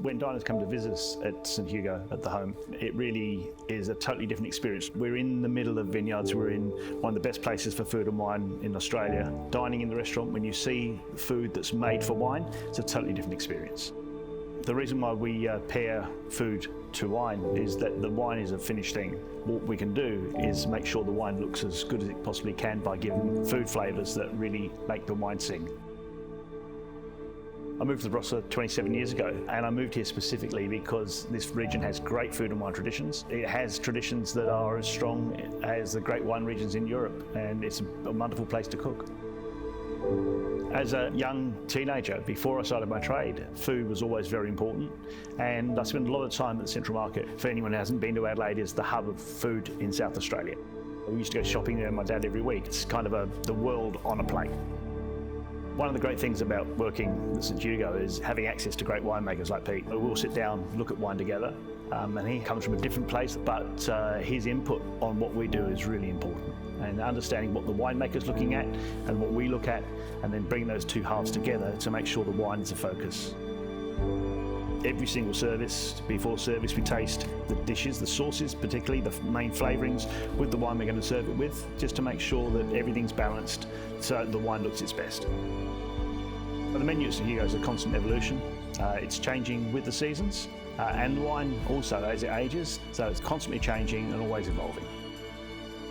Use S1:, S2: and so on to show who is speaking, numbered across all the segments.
S1: When diners come to visit us at St Hugo at the home, it really is a totally different experience. We're in the middle of vineyards, we're in one of the best places for food and wine in Australia. Dining in the restaurant, when you see food that's made for wine, it's a totally different experience. The reason why we pair food to wine is that the wine is a finished thing. What we can do is make sure the wine looks as good as it possibly can by giving food flavours that really make the wine sing. I moved to the Barossa 27 years ago, and I moved here specifically because this region has great food and wine traditions. It has traditions that are as strong as the great wine regions in Europe, and it's a wonderful place to cook. As a young teenager, before I started my trade, food was always very important, and I spent a lot of time at the Central Market. For anyone who hasn't been to Adelaide, it's the hub of food in South Australia. We used to go shopping there with my dad every week. It's kind of the world on a plate. One of the great things about working at St Hugo is having access to great winemakers like Pete. We'll sit down, look at wine together, and he comes from a different place, but his input on what we do is really important. And understanding what the winemaker's looking at and what we look at, and then bring those two halves together to make sure the wine is a focus. Every single service, before service, we taste the dishes, the sauces, particularly the main flavourings with the wine we're going to serve it with, just to make sure that everything's balanced so the wine looks its best. But the menu at St Hugo is a constant evolution. It's changing with the seasons, and the wine also as it ages, so it's constantly changing and always evolving.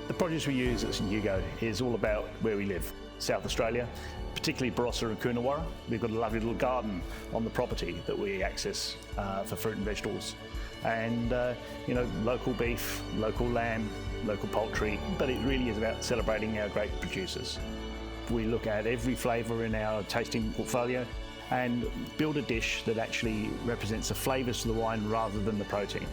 S1: The produce we use at St Hugo is all about where we live, South Australia, particularly Barossa and Coonawarra. We've got a lovely little garden on the property that we access for fruit and vegetables. And, local beef, local lamb, local poultry, but it really is about celebrating our great producers. We look at every flavour in our tasting portfolio and build a dish that actually represents the flavours to the wine rather than the protein.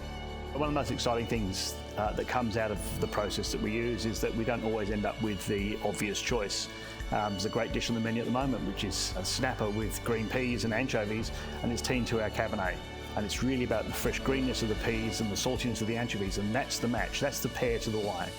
S1: One of the most exciting things that comes out of the process that we use is that we don't always end up with the obvious choice. There's a great dish on the menu at the moment, which is a snapper with green peas and anchovies, and it's teamed to our Cabernet. And it's really about the fresh greenness of the peas and the saltiness of the anchovies, and that's the match, that's the pair to the wine.